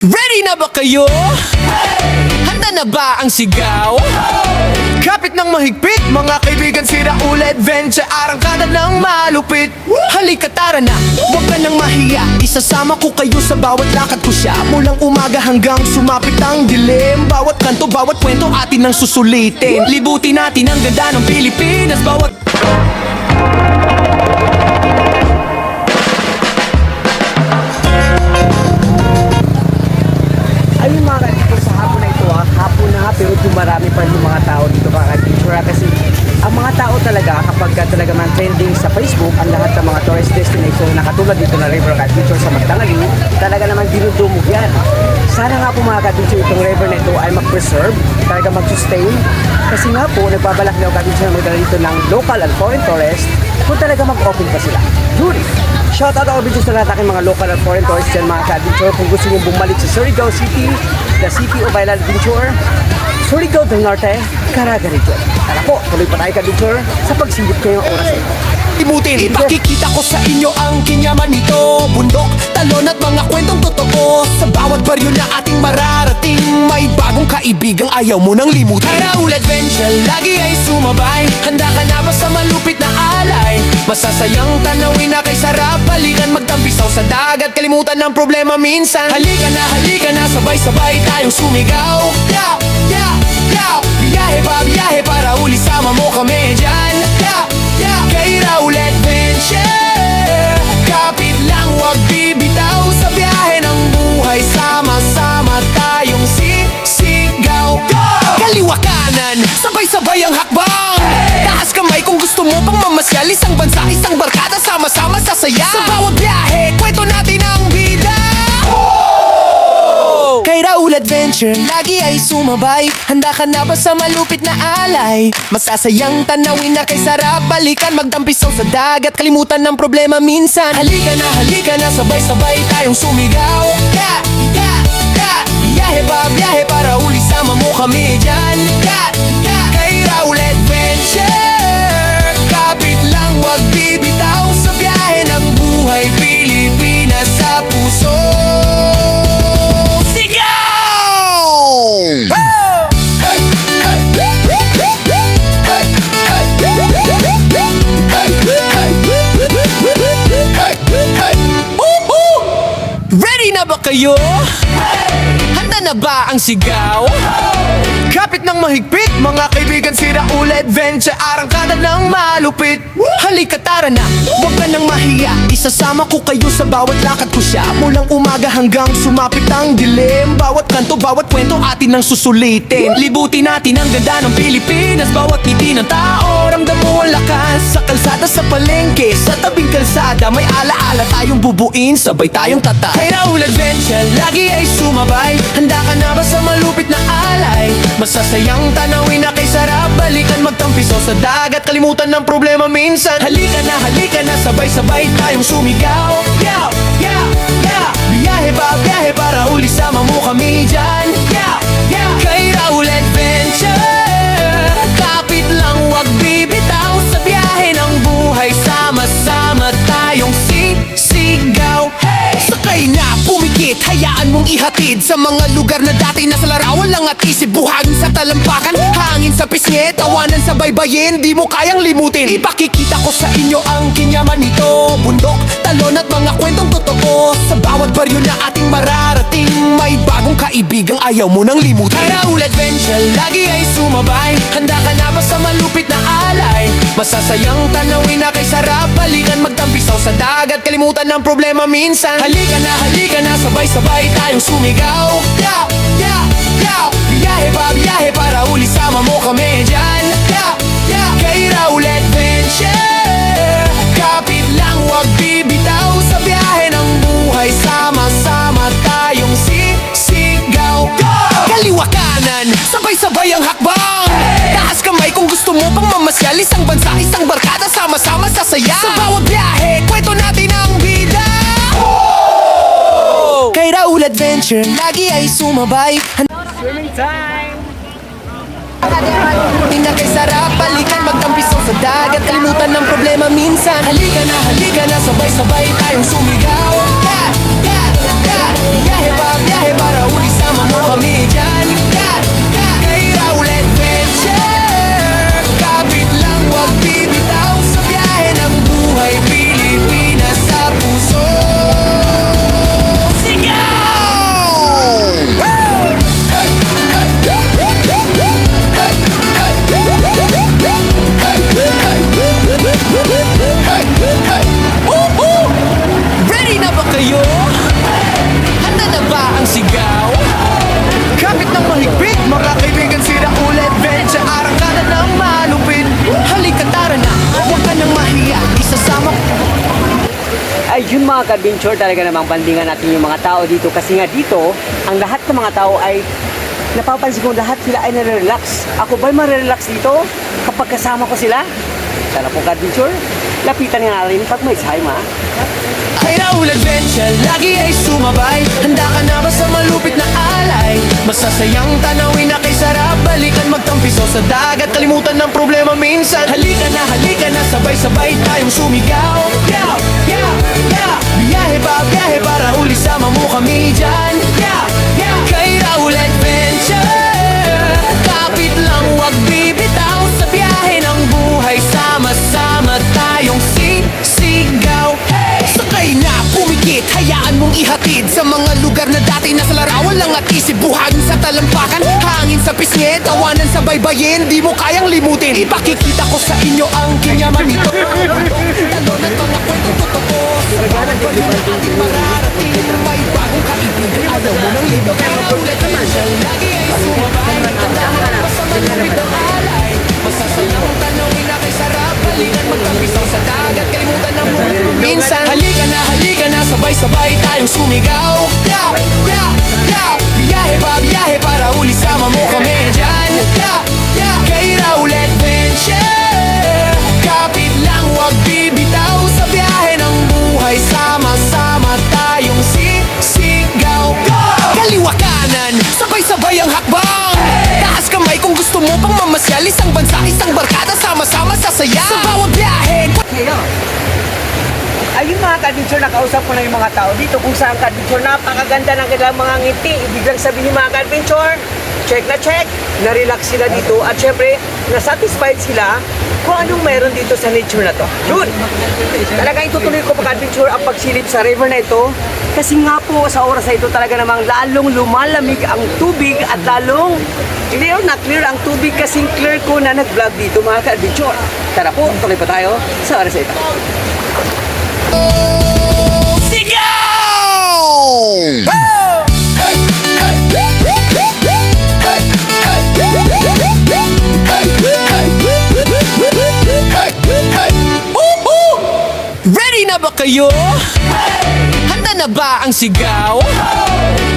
Ready na ba kayo? Handa na ba ang sigaw? Kapit ng mahigpit, mga kaibigan, sira ulit adventure, arangkada ng malupit. Halika tara na, huwag ka nang mahiya, isasama ko kayo sa bawat lakad ko siya. Mulang umaga hanggang sumapit ang dilim, bawat kanto, bawat kwento atin ang susulitin. Libutin natin ang ganda ng Pilipinas, bawat... Ayun mga ka-teacher, sa hapon na ito hapon na nga, pero marami pa rin yung mga tao dito ka-teacher. Kasi ang mga tao talaga, kapag talaga man trending sa Facebook, ang lahat ng mga tourist destination na katulad dito na river ka-teacher sa Magdangali, talaga naman dinudumog yan. Sana nga po mga ka-teacher, itong river na ito ay mag-preserve, talaga mag-sustain. Kasi nga po, nagbabalak na ka-teacher na magdala dito ng local and foreign tourists kung talaga mag-open pa sila. Jury! Shoutout ako video sa lahat aking mga local and foreign tourists dyan mga ka-adventure. Kung gusto nyo bumalik sa Surigao City, the city of Island Adventure, Surigao del Norte, Caraga Region. Tara po, tuloy pa tayo ka-adventure sa pagsilip ko yung oras nito. Ibutin, ipakikita ko sa inyo ang kinyaman nito. Bundok, talon at mga kwentong totoo. Sa bawat baryo na ating mararating, may bagong kaibigang ayaw mo nang limutin. Raul Adventure, lagi ay sumabay. Handa ka na ba sa malupit na alay? Masasayang tanawin na kay sarap, balikan magtampisaw sa dagat, kalimutan ng problema minsan. Halika na, sabay-sabay tayong sumigaw. Yeah, yeah, yeah. Biyahe para uli, sama mo kami dyan. Yeah, yeah. Kay Raul Adventure, kapit lang, wag bibitaw. Sa biyahe ng buhay, sama-sama tayong sisigaw. Go! Kaliwa kanan, sabay-sabay ang hakbang. Taas kamay kung gusto mo pang mamasyal. Isang bansa, isang barkada, sama-sama sasaya. Sa bawat biyahe, kwento natin ang bida. Kay Raul Adventure, lagi ay sumabay. Handa ka na ba sa malupit na alay? Masasayang tanawin na kay sarap, balikan magtampisaw sa dagat, kalimutan ng problema minsan. Halika na, sabay-sabay tayong sumigaw. Yeah, yeah, yeah. Biyahe para uli, sama mo kami dyan. Yeah, yeah. Kay Raul Adventure, kapit lang, wag bibitaw. Sa biyahe ng buhay, Pilipinas sa puso. Ready na ba kayo? Handa na ba ang sigaw? Kapit ng mahigpit, mga kaibigan, sira ulit adventure, arangkada ng malupit. Halika tara na, huwag ka nang mahiya, isasama ko kayo sa bawat lakad ko siya. Mulang umaga hanggang sumapit ang dilim, bawat kanto, bawat kwento atin ang susulitin. Libutin natin ang ganda ng Pilipinas, bawat ngiti ng tao, ramdam mo ang lakas. Sa kalsada, sa palengke, sa tabing kalsada, may alaala tayong bubuin, sabay tayong tata. Kay Raul Adventure, lagi ay sumabay. Handa ka na ba sa malupit na alay? Masasayang tanawin na kay sarap, balikan magtampisaw sa dagat, kalimutan ng problema minsan. Halika na, sabay-sabay tayong sumigaw. Yeah, yeah, yeah. Biyahe para uli, sama mo kami dyan. Yeah, yeah. Kay Raul Adventure, kapit lang, wag bibitaw. Sa biyahe ng buhay, sama-sama tayong sisigaw. Hey! Sakay na, pumikit, hayaan mong ihatid sa mga lugar na dati nasa larawan lang at isip. Buhagin sa talampakan, hangin sa pisngi, tawanan sa baybayin, di mo kayang limutin. Ipakikita ko sa inyo ang kinyaman nito. Bundok, talon at mga kwentong totoo. Sa bawat baryo na ating mararating, may bagong kaibigang ayaw mo nang limutin. Raul Adventure, lagi ay sumabay. Handa ka na ba sa malupit na alay? Masasayang tanawin na kay sarap, balikan magtampisaw sa dagat, kalimutan ng problema minsan. Halika na, sabay-sabay tayong sumigaw. Yeah, yeah, yeah. Biyahe para uli, sama mo kami dyan. Yeah, yeah. Kay Raul Adventure, kapit lang, wag bibitaw. Sa biyahe ng buhay, sama-sama tayong sisigaw. Go! Kaliwa kanan, sabay-sabay ang hakbang. Taas kamay kung gusto mo pang mamasyal. Isang bansa, isang barkada, sama-sama sasaya. Sa bawat biyahe, kwento natin ang bida. Kay Raul Adventure, lagi ay sumabay. Swimming time! Ina kay sarap, balikan magtampisaw sa dagat, kalimutan ng problema minsan. Halika na, sabay-sabay tayong sumigaw. Yeah, yeah, yeah. Biyahe pa, biyahe para uli sama mo kami dyan. Kay Raul Adventure, kapit lang wag bibitaw sa biyahe ng buhay Pilipinas sa puso. Ready na ba kayo? Handa na ba ang sigaw? Kapit ng mahigpit, mga kaibigan si Raul Adventure, arangkada ng malupit. Halika tara na, huwag ka nang mahiya, isasama ko. Ayun mga ka-adventure, talaga namang bandingan natin yung mga tao dito kasi nga dito, ang lahat ng mga tao ay napapansin ko lahat sila ay nare-relax. Ako ba'y marerelax dito kapag kasama ko sila? Sana po ka-adventure, lapitan nga natin pag may time ha. Kay Raul Adventure, lagi ay sumabay. Handa ka na ba sa malupit na alay? Masasayang tanawin na kay sarap, balikan magtampisaw sa dagat, kalimutan ng problema minsan. Halika na, sabay-sabay tayong sumigaw. Yeah, yeah, yeah. Biyahe pa, biyahe para uli sama mo kami dyan. Yeah, yeah. Kay Raul Adventure, kapit lang wag bibitaw sa biyahe ng buhay, sama-sama tayong sisigaw. Sakay na, pumikit, hayaan mong ihatid sa mga lugar na dati nasa larawan lang at isip. Buhangin sa talampakan, hangin sa pisngi, tawanan sa baybayin, di mo kayang limutin. Ipakikita ko sa inyo ang kinyaman nito. Talo na to na kwento totoo. Sa bawat bagay na ating mararating, may bagong kaibigan, ayaw mo nang libo. Kaya ulit naman siya, lagi ay sumabay. Tanda ka na sa malapit ng alay. Masasayang tanawin na kay sarap, balikan magtampisaw sa dagat, kalimutan ng mga minsan. Halika na, sabay-sabay tayong sumigaw. Yeah, yeah, yeah. Biyahe pa, biyahe para uli sama mo kami dyan. Yeah, yeah. Kay Raul Adventure, kapit lang wag bibitaw sa biyahe ng buhay, sama-sama tayong sisigaw. Kaliwa kanan, sabay-sabay ang hakbang. Taas kamay kung gusto mo pang mamasyal, isang bansa, isang barkada, sama-sama sasaya sa bawat biyahe. Ayun mga ka-adventure, nakausap ko na yung mga tao dito kung saan ka-adventure, napakaganda ng kanilang mga ngiti. Ibig lang sabihin mga ka-adventure, check na check, na-relax sila dito at syempre, na-satisfied sila kung anong meron dito sa nature na to. Yun! Talaga itutuloy ko mga-adventure ang pagsilip sa river na ito kasi nga po sa oras na ito talaga namang lalong lumalamig ang tubig at lalong clear na clear ang tubig kasing clear ko na nag-vlog dito mga ka-adventure. Tara po, tuloy pa tayo sa oras na ito. Ready na ba kayo? Handa na ba ang sigaw?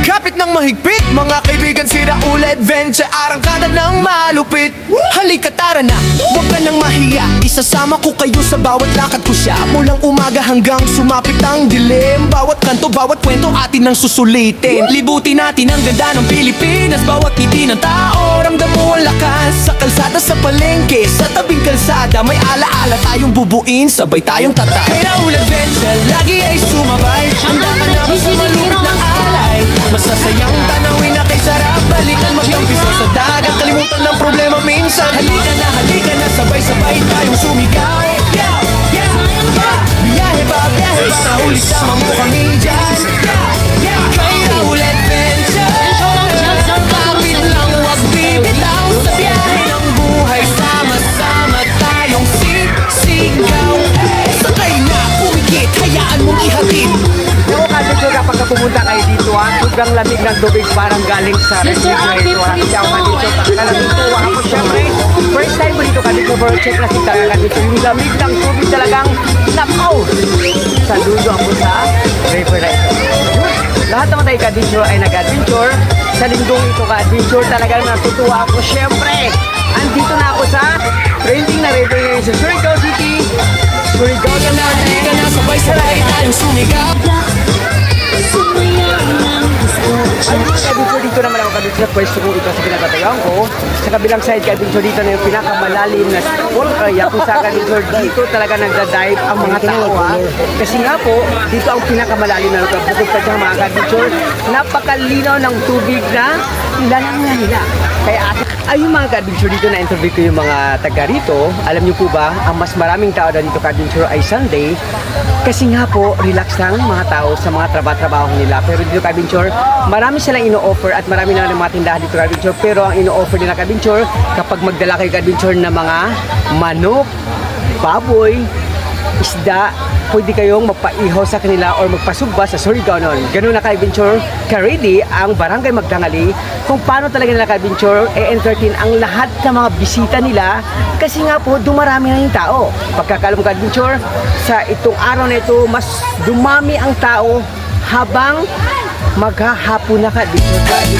Kapit ng mahigpit, mga kaibigan si Raul Adventure, arangkada ng malupit. Halika tara na, huwag ka nang mahiya, isasama ko kayo sa bawat lakad ko siya. Mulang umaga hanggang sumapit ang dilim, bawat kanto, bawat kwento atin ang susulitin. Libutin natin ang ganda ng Pilipinas, bawat ngiti ng tao, ramdam mo ang lakas. Sa kalsada, sa palengke, sa tabing kalsada, may alaala tayong bubuin, sabay tayong tatay. Kay Raul Adventure, lagi ay sumabay. Handa ka na ba sa malupit na alay? Masasayang tanawin na kay sarap, balikan magtampisaw sa dagat, kalimutan ng problema minsan. Halika na, sabay-sabay tayong sumigaw. Yeah, yeah, yeah. Biyahe pa, para ulit sama mo kami dyan. Yeah, yeah. Kay Raul Adventure, kapit lang wag bibitaw sa biyahe ng buhay, sama-sama tayong sisigaw. Sakay na, pumikit, hayaan mong ihatid. Pero ka-adventure kapag pumunta kayo dito sobrang lamig ng tubig parang galing sa resort na ito Kasi ako ka-adventure, talagang ako syempre. First time ko dito ka-adventure, check na si talaga ka-adventure. Yung lamig ng tubig talagang nakaw. Saludo ako sa river na ito. Lahat naman tayo ka-adventure ay nag-adventure. Sa linggong ito ka-adventure, talagang natutuwa ako syempre. Andito na ako sa trending na river ngayon sa Surigao City. Surigao na Halika na, sabay-sabay tayong sumigaw. Sumayaw ng gusto Ka-adventure dito naman ako ka-adventure sa pwesto ko ito sa pinagtatayuan ko. Sa kabilang side ka-adventure dito na yung pinakamalalim na pool area kung sa ka-adventure dito talaga nagda-dive ang mga tao ha. Kasi nga po, dito ang pinakamalalim na lugar. Bukod pa dyan mga ka-adventure, napakalinaw ng tubig na nilalang na nila. Kaya ayun mga ka-adventure dito na interview ko yung mga taga rito. Alam niyo po ba, ang mas maraming tao na dito ka-adventure ay Sunday. Kasi nga po, relax lang mga tao sa mga trabaho nila. Pero dito ka-adventure, marami silang ino-offer at marami na mga tindahan dito ka-adventure. Pero ang ino-offer nila ka-adventure, kapag magdala kayo ka-adventure na mga manok, baboy, isda, pwede kayong magpaihaw sa kanila or magpasugba sa Surigao noon. Ganun na ka-adventure, ka-ready ang Barangay Magdangali kung paano talaga nila ka-adventure entertain ang lahat ng mga bisita nila kasi nga po dumarami na yung tao. Pagkakalam ka-adventure, sa itong araw na ito, mas dumami ang tao habang maghahapon na ka-adventure.